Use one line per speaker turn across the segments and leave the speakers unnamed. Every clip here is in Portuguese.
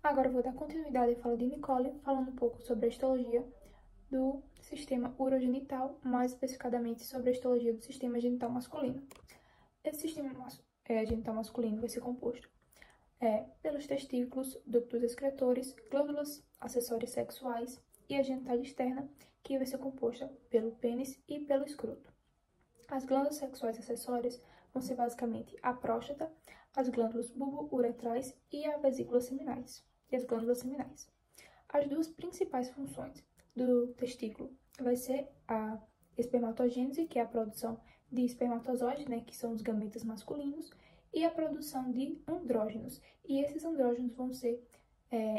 Agora eu vou dar continuidade à fala de Nicole, falando um pouco sobre a histologia do sistema urogenital, mais especificadamente sobre a histologia do sistema genital masculino. Esse sistema genital masculino vai ser composto pelos testículos, ductos excretores, glândulas acessórias sexuais e a genitália externa, que vai ser composta pelo pênis e pelo escroto. As glândulas sexuais acessórias vão ser basicamente a próstata, as glândulas bulbo-uretrais e as vesículas seminais, e as glândulas seminais. As duas principais funções do testículo vai ser a espermatogênese, que é a produção de espermatozoides, que são os gametas masculinos, e a produção de andrógenos. E esses andrógenos vão ser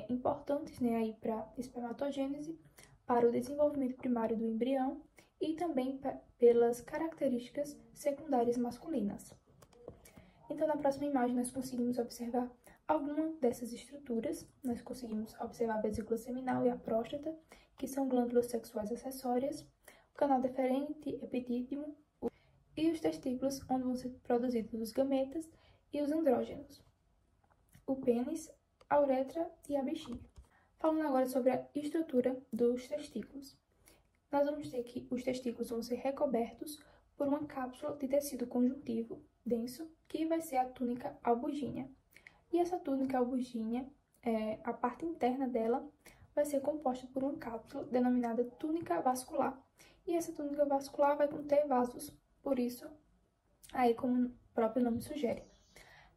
importantes aí para a espermatogênese, para o desenvolvimento primário do embrião e também pelas características secundárias masculinas. Então, na próxima imagem, nós conseguimos observar alguma dessas estruturas. Nós conseguimos observar a vesícula seminal e a próstata, que são glândulas sexuais acessórias, o canal deferente, epidídimo e os testículos, onde vão ser produzidos os gametas e os andrógenos, o pênis, a uretra e a bexiga. Falando agora sobre a estrutura dos testículos. Nós vamos ter que os testículos vão ser recobertos por uma cápsula de tecido conjuntivo denso, que vai ser a túnica albugínea. E essa túnica albugínea, a parte interna dela, vai ser composta por uma cápsula denominada túnica vascular. E essa túnica vascular vai conter vasos, por isso, aí como o próprio nome sugere.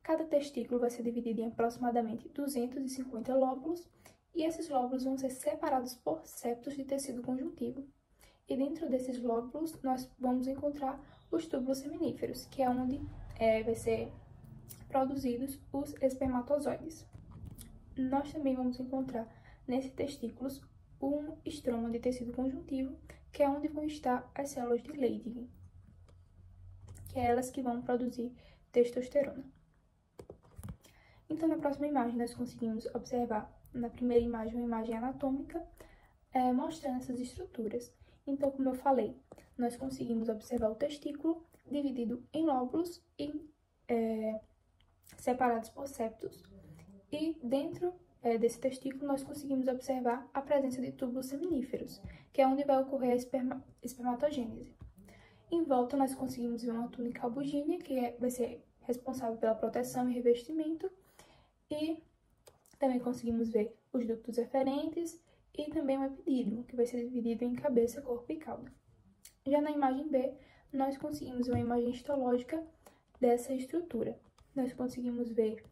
Cada testículo vai ser dividido em aproximadamente 250 lóbulos, e esses lóbulos vão ser separados por septos de tecido conjuntivo. E dentro desses lóbulos, nós vamos encontrar os túbulos seminíferos, que é onde vai ser produzidos os espermatozoides. Nós também vamos encontrar nesses testículos um estroma de tecido conjuntivo, que é onde vão estar as células de Leydig, que é elas que vão produzir testosterona. Então, na próxima imagem, nós conseguimos observar, na primeira imagem, uma imagem anatômica, mostrando essas estruturas. Então, como eu falei, nós conseguimos observar o testículo dividido em lóbulos e separados por septos. E dentro desse testículo, nós conseguimos observar a presença de túbulos seminíferos, que é onde vai ocorrer a espermatogênese. Em volta, nós conseguimos ver uma túnica albugínea, que vai ser responsável pela proteção e revestimento. E também conseguimos ver os ductos eferentes e também o epidídimo, que vai ser dividido em cabeça, corpo e cauda. Já na imagem B, nós conseguimos uma imagem histológica dessa estrutura. Nós conseguimos ver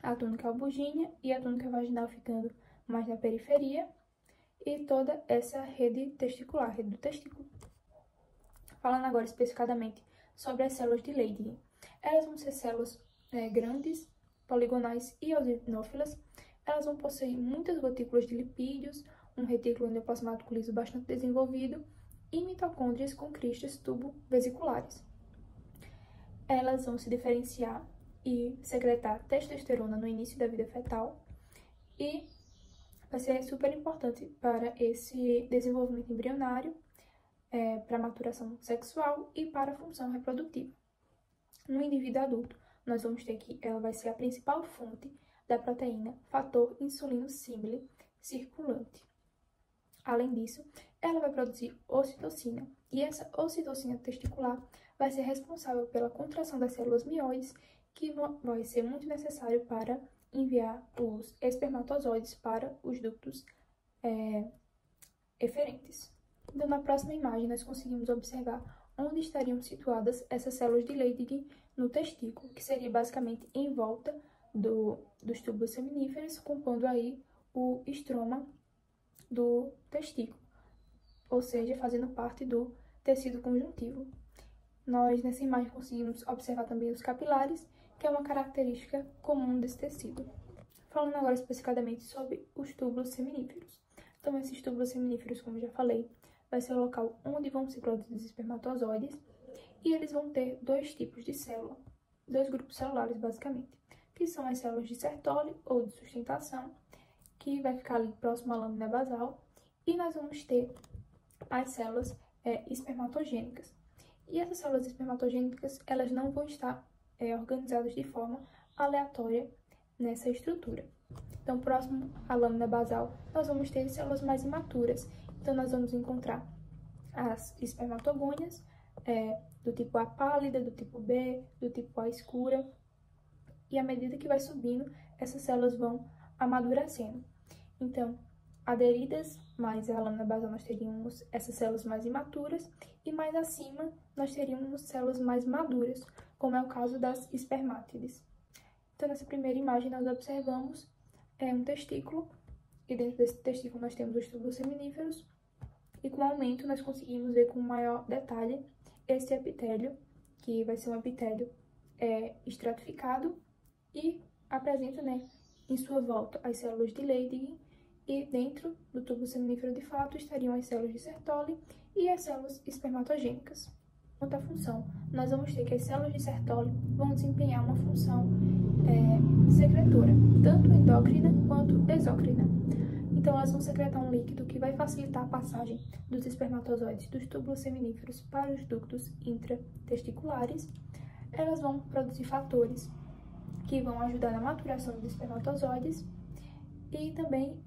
a túnica albugínea e a túnica vaginal ficando mais na periferia e toda essa rede testicular, rede do testículo. Falando agora especificadamente sobre as células de Leydig. Elas vão ser células grandes, poligonais e eosinófilas. Elas vão possuir muitas gotículas de lipídios, um retículo endoplasmático liso bastante desenvolvido e mitocôndrias com cristas tubo-vesiculares. Elas vão se diferenciar e secretar testosterona no início da vida fetal e vai ser super importante para esse desenvolvimento embrionário, para a maturação sexual e para a função reprodutiva. No indivíduo adulto, nós vamos ter que ela vai ser a principal fonte da proteína fator insulino-simile circulante. Além disso, ela vai produzir ocitocina, e essa ocitocina testicular vai ser responsável pela contração das células mioides, que vai ser muito necessário para enviar os espermatozoides para os ductos eferentes. Então, na próxima imagem, nós conseguimos observar onde estariam situadas essas células de Leydig no testículo, que seria basicamente em volta dos túbulos seminíferos, compondo aí o estroma do testículo, ou seja, fazendo parte do tecido conjuntivo. Nós, nessa imagem, conseguimos observar também os capilares, que é uma característica comum desse tecido. Falando agora especificadamente sobre os túbulos seminíferos. Então, esses túbulos seminíferos, como eu já falei, vai ser o local onde vão ser produzidos espermatozoides, e eles vão ter dois tipos de célula, dois grupos celulares, basicamente, que são as células de Sertoli, ou de sustentação, que vai ficar ali próximo à lâmina basal, e nós vamos ter as células espermatogênicas. E essas células espermatogênicas, elas não vão estar organizadas de forma aleatória nessa estrutura. Então, próximo à lâmina basal, nós vamos ter células mais imaturas. Então, nós vamos encontrar as espermatogônias, do tipo A pálida, do tipo B, do tipo A escura. E à medida que vai subindo, essas células vão amadurecendo. Então, aderidas mais à lâmina basal, nós teríamos essas células mais imaturas, e mais acima, nós teríamos células mais maduras, como é o caso das espermátides. Então, nessa primeira imagem, nós observamos um testículo, e dentro desse testículo nós temos os túbulos seminíferos, e com o aumento nós conseguimos ver com maior detalhe esse epitélio, que vai ser um epitélio estratificado, e apresenta, em sua volta as células de Leydig, e dentro do túbulo seminífero de fato estariam as células de Sertoli e as células espermatogênicas. Quanto à função, nós vamos ter que as células de Sertoli vão desempenhar uma função secretora, tanto endócrina quanto exócrina. Então, elas vão secretar um líquido que vai facilitar a passagem dos espermatozoides dos túbulos seminíferos para os ductos intratesticulares. Elas vão produzir fatores que vão ajudar na maturação dos espermatozoides, e também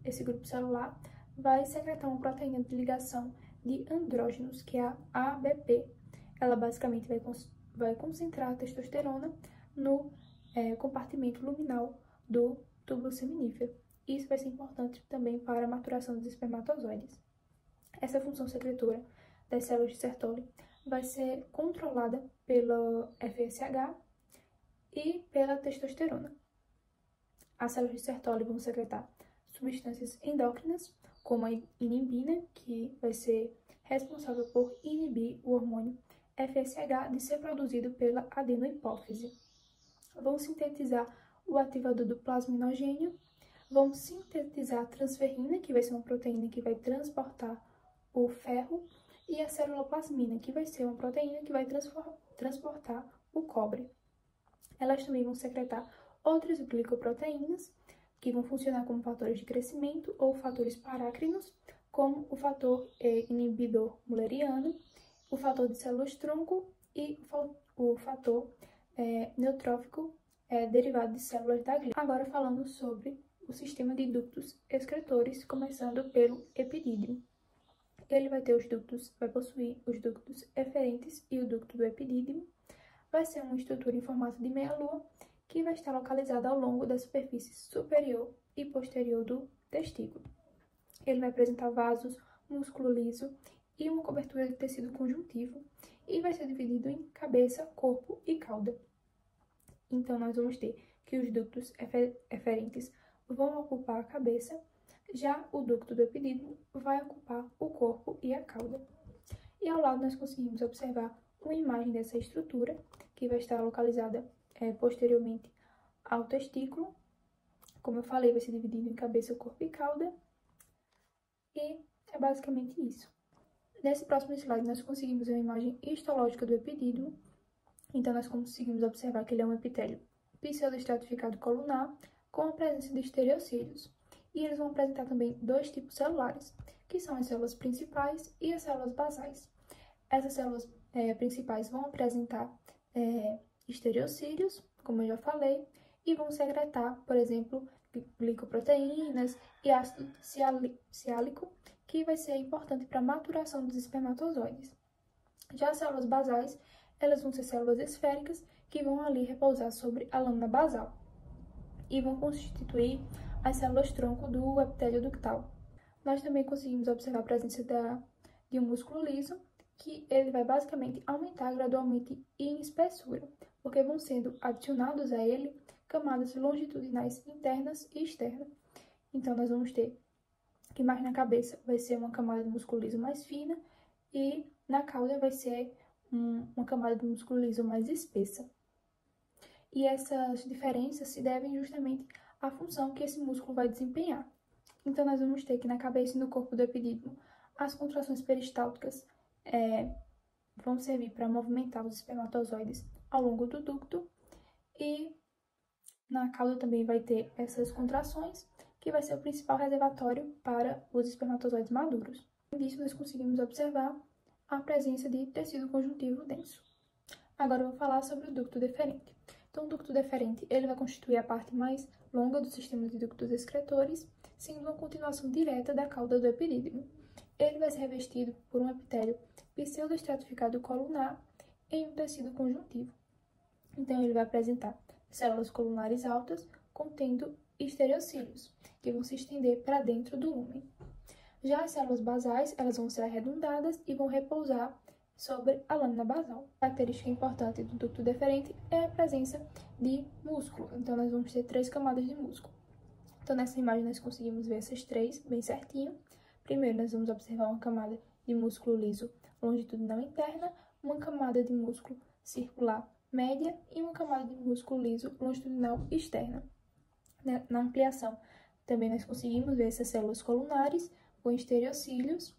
esse grupo celular vai secretar uma proteína de ligação de andrógenos, que é a ABP. Ela basicamente vai concentrar a testosterona no compartimento luminal do túbulo seminífero. Isso vai ser importante também para a maturação dos espermatozoides. Essa função secretora das células de Sertoli vai ser controlada pela FSH e pela testosterona. As células de Sertoli vão secretar substâncias endócrinas, como a inibina, que vai ser responsável por inibir o hormônio FSH de ser produzido pela adenohipófise. Vão sintetizar o ativador do plasminogênio, vão sintetizar a transferrina, que vai ser uma proteína que vai transportar o ferro, e a célula plasmina, que vai ser uma proteína que vai transportar o cobre. Elas também vão secretar outras glicoproteínas, que vão funcionar como fatores de crescimento ou fatores parácrinos, como o fator inibidor mulleriano, o fator de células-tronco e o fator neutrófico derivado de células da glia. Agora falando sobre o sistema de ductos excretores, começando pelo epidídimo. Ele vai possuir os ductos eferentes e o ducto do epidídimo. Vai ser uma estrutura em formato de meia-lua, que vai estar localizada ao longo da superfície superior e posterior do testículo. Ele vai apresentar vasos, músculo liso e uma cobertura de tecido conjuntivo, e vai ser dividido em cabeça, corpo e cauda. Então, nós vamos ter que os ductos eferentes vão ocupar a cabeça, já o ducto do epidídimo vai ocupar o corpo e a cauda. E ao lado nós conseguimos observar uma imagem dessa estrutura, que vai estar localizada posteriormente ao testículo. Como eu falei, vai ser dividido em cabeça, corpo e cauda. E é basicamente isso. Nesse próximo slide, nós conseguimos ver uma imagem histológica do epidídimo. Então, nós conseguimos observar que ele é um epitélio pseudoestratificado colunar, com a presença de estereocílios. E eles vão apresentar também dois tipos celulares, que são as células principais e as células basais. Essas células principais vão apresentar estereocílios, como eu já falei, e vão secretar, por exemplo, glicoproteínas e ácido siálico, que vai ser importante para a maturação dos espermatozoides. Já as células basais, elas vão ser células esféricas que vão ali repousar sobre a lâmina basal e vão constituir as células-tronco do epitélio ductal. Nós também conseguimos observar a presença de um músculo liso, que ele vai basicamente aumentar gradualmente em espessura, porque vão sendo adicionados a ele camadas longitudinais internas e externas. Então, nós vamos ter que mais na cabeça vai ser uma camada de músculo liso mais fina, e na cauda vai ser uma camada de músculo liso mais espessa. E essas diferenças se devem justamente à função que esse músculo vai desempenhar. Então, nós vamos ter que na cabeça e no corpo do epidídimo, as contrações peristálticas vão servir para movimentar os espermatozoides ao longo do ducto, e na cauda também vai ter essas contrações, que vai ser o principal reservatório para os espermatozoides maduros. Além disso, nós conseguimos observar a presença de tecido conjuntivo denso. Agora eu vou falar sobre o ducto deferente. Então, o ducto deferente ele vai constituir a parte mais longa do sistema de ductos excretores, sendo uma continuação direta da cauda do epidídimo. Ele vai ser revestido por um epitélio pseudoestratificado colunar em um tecido conjuntivo. Então, ele vai apresentar células colulares altas contendo estereocílios, que vão se estender para dentro do lúmen. Já as células basais, elas vão ser arredondadas e vão repousar sobre a lâmina basal. A característica importante do ducto deferente é a presença de músculo. Então, nós vamos ter 3 camadas de músculo. Então, nessa imagem, nós conseguimos ver essas 3 bem certinho. Primeiro, nós vamos observar uma camada de músculo liso longitudinal interna, uma camada de músculo circular média e uma camada de músculo liso longitudinal externa. Na ampliação, também nós conseguimos ver essas células colunares com estereocílios.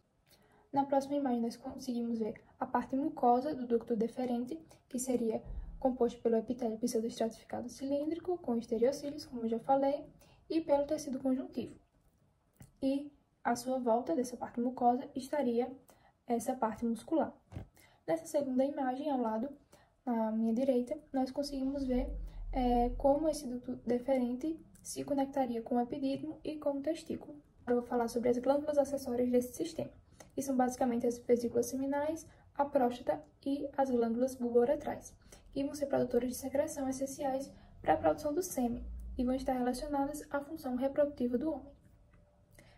Na próxima imagem, nós conseguimos ver a parte mucosa do ducto deferente, que seria composto pelo epitélio pseudoestratificado cilíndrico, com estereocílios, como eu já falei, e pelo tecido conjuntivo. E à sua volta dessa parte mucosa estaria essa parte muscular. Nessa segunda imagem, ao lado, na minha direita, nós conseguimos ver como esse ducto deferente se conectaria com o epidídimo e com o testículo. Agora eu vou falar sobre as glândulas acessórias desse sistema, que são basicamente as vesículas seminais, a próstata e as glândulas bulbouretrais, que vão ser produtoras de secreção essenciais para a produção do sêmen e vão estar relacionadas à função reprodutiva do homem.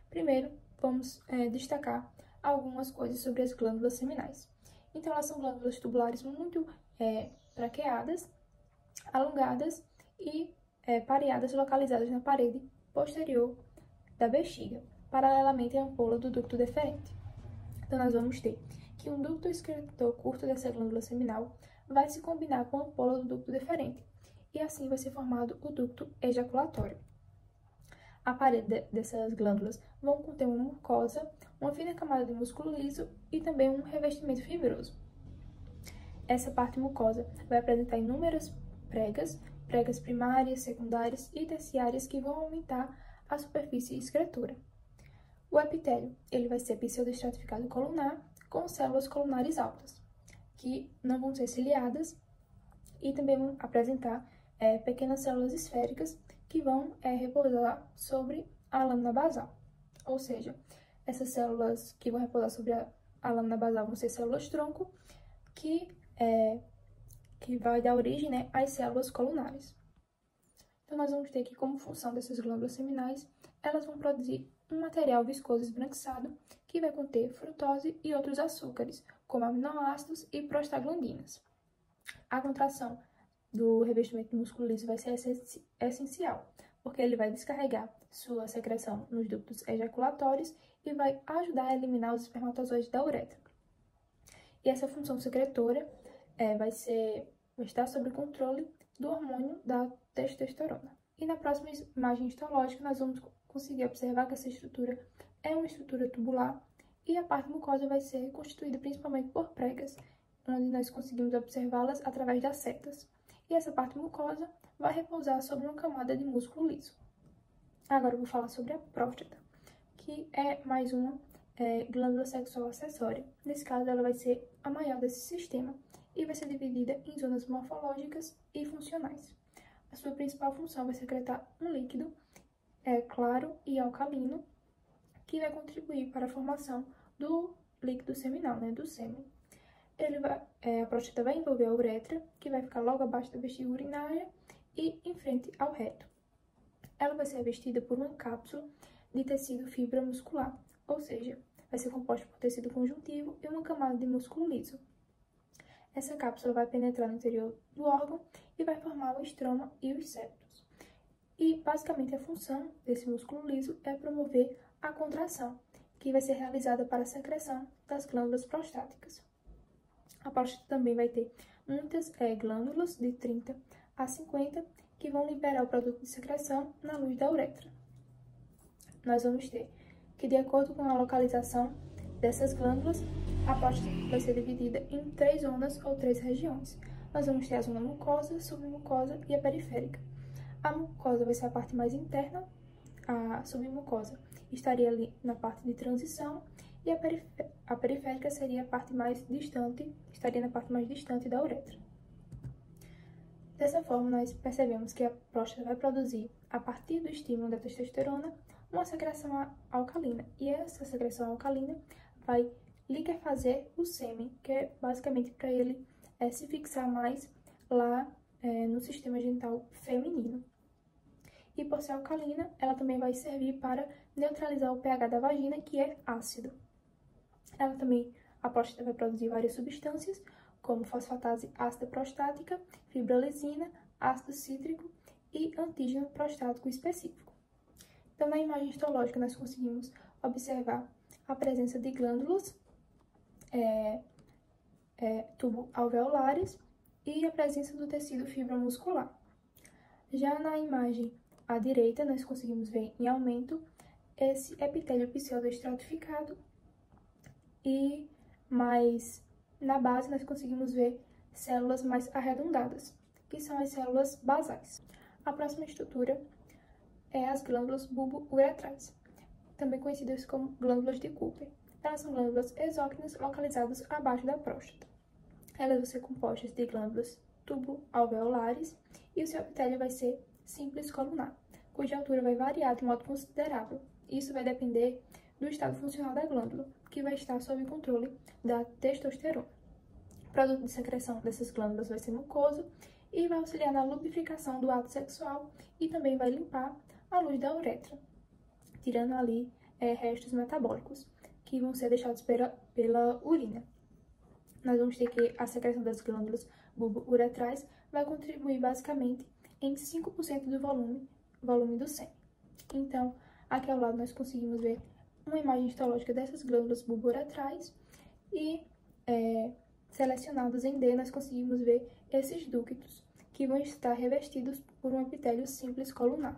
Primeiro, vamos destacar algumas coisas sobre as glândulas seminais. Então, elas são glândulas tubulares muito traqueadas, alongadas e pareadas localizadas na parede posterior da bexiga, paralelamente à ampola do ducto deferente. Então, nós vamos ter que um ducto excretor curto dessa glândula seminal vai se combinar com a ampola do ducto deferente, e assim vai ser formado o ducto ejaculatório. A parede dessas glândulas vão conter uma mucosa, uma fina camada de músculo liso e também um revestimento fibroso. Essa parte mucosa vai apresentar inúmeras pregas primárias, secundárias e terciárias que vão aumentar a superfície excretora. O epitélio ele vai ser pseudoestratificado colunar com células colunares altas, que não vão ser ciliadas e também vão apresentar pequenas células esféricas que vão repousar sobre a lâmina basal. Ou seja, essas células que vão repousar sobre a lâmina basal vão ser células-tronco, que vai dar origem, né, às células colunares. Então, nós vamos ter que, como função dessas glândulas seminais, elas vão produzir um material viscoso esbranquiçado que vai conter frutose e outros açúcares, como aminoácidos e prostaglandinas. A contração do revestimento do músculo liso vai ser essencial, porque ele vai descarregar sua secreção nos ductos ejaculatórios e vai ajudar a eliminar os espermatozoides da uretra. E essa função secretora vai estar sob o controle do hormônio da testosterona. E na próxima imagem histológica, nós vamos conseguir observar que essa estrutura é uma estrutura tubular e a parte mucosa vai ser constituída principalmente por pregas, onde nós conseguimos observá-las através das setas. E essa parte mucosa vai repousar sobre uma camada de músculo liso. Agora eu vou falar sobre a próstata, que é mais uma glândula sexual acessória. Nesse caso, ela vai ser a maior desse sistema e vai ser dividida em zonas morfológicas e funcionais. A sua principal função vai secretar um líquido claro e alcalino, que vai contribuir para a formação do líquido seminal, né, do sêmen. A próstata vai envolver a uretra, que vai ficar logo abaixo da bexiga urinária e em frente ao reto. Ela vai ser revestida por uma cápsula de tecido fibra muscular, ou seja, vai ser composta por tecido conjuntivo e uma camada de músculo liso. Essa cápsula vai penetrar no interior do órgão e vai formar o estroma e os septos. E, basicamente, a função desse músculo liso é promover a contração, que vai ser realizada para a secreção das glândulas prostáticas. A próstata também vai ter muitas glândulas, de 30 a 50, que vão liberar o produto de secreção na luz da uretra. Nós vamos ter que, de acordo com a localização dessas glândulas, a próstata vai ser dividida em 3 zonas ou 3 regiões. Nós vamos ter a zona mucosa, submucosa e a periférica. A mucosa vai ser a parte mais interna, a submucosa estaria ali na parte de transição e a periférica seria a parte mais distante, estaria na parte mais distante da uretra. Dessa forma, nós percebemos que a próstata vai produzir, a partir do estímulo da testosterona, uma secreção alcalina. E essa secreção alcalina vai liquefazer o sêmen, que é basicamente para ele se fixar mais lá no sistema genital feminino. E por ser alcalina, ela também vai servir para neutralizar o pH da vagina, que é ácido. A próstata vai produzir várias substâncias, como fosfatase ácida prostática, fibrolisina, ácido cítrico e antígeno prostático específico. Então, na imagem histológica, nós conseguimos observar a presença de glândulas tubo-alveolares e a presença do tecido fibromuscular. Já na imagem à direita, nós conseguimos ver em aumento esse epitélio pseudoestratificado e mais na base nós conseguimos ver células mais arredondadas, que são as células basais. A próxima estrutura é as glândulas bulbo-uretrais, também conhecidas como glândulas de Cooper. Elas são glândulas exócrinas localizadas abaixo da próstata. Elas vão ser compostas de glândulas tubo-alveolares e o seu epitélio vai ser simples colunar, cuja altura vai variar de modo considerável. Isso vai depender do estado funcional da glândula, que vai estar sob controle da testosterona. O produto de secreção dessas glândulas vai ser mucoso e vai auxiliar na lubrificação do ato sexual e também vai limpar a luz da uretra, tirando ali restos metabólicos, que vão ser deixados pela urina. Nós vamos ter que a secreção das glândulas bulbo-uretrais vai contribuir basicamente em 5% do volume do sêmen. Então, aqui ao lado nós conseguimos ver uma imagem histológica dessas glândulas bulbo-uretrais e selecionados em D, nós conseguimos ver esses ductos, que vão estar revestidos por um epitélio simples colunar.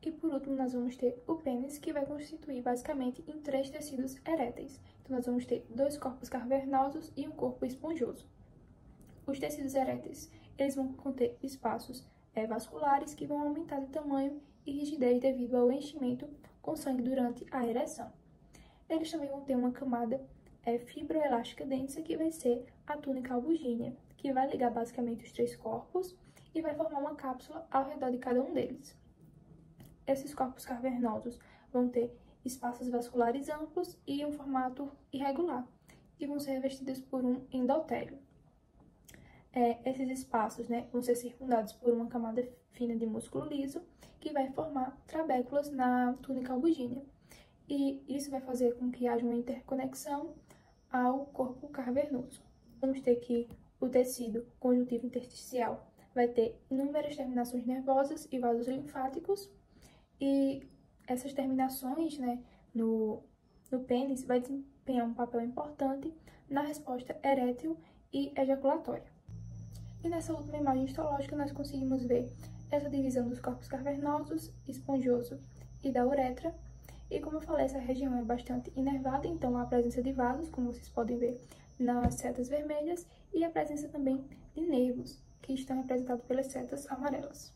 E por último, nós vamos ter o pênis, que vai constituir basicamente em 3 tecidos eréteis. Então, nós vamos ter 2 corpos cavernosos e um corpo esponjoso. Os tecidos eréteis, eles vão conter espaços vasculares que vão aumentar de tamanho e rigidez devido ao enchimento com sangue durante a ereção. Eles também vão ter uma camada fibroelástica densa, que vai ser a túnica albugínea, que vai ligar basicamente os 3 corpos e vai formar uma cápsula ao redor de cada um deles. Esses corpos cavernosos vão ter espaços vasculares amplos e um formato irregular, e vão ser revestidos por um endotélio. Esses espaços vão ser circundados por uma camada fina de músculo liso, que vai formar trabéculas na túnica albugínea. E isso vai fazer com que haja uma interconexão ao corpo cavernoso. Vamos ter que o tecido conjuntivo intersticial vai ter inúmeras terminações nervosas e vasos linfáticos, e essas terminações no pênis vai desempenhar um papel importante na resposta erétil e ejaculatória. E nessa última imagem histológica nós conseguimos ver essa divisão dos corpos cavernosos, esponjoso e da uretra. E como eu falei, essa região é bastante inervada, então há a presença de vasos, como vocês podem ver nas setas vermelhas, e a presença também de nervos, que estão representados pelas setas amarelas.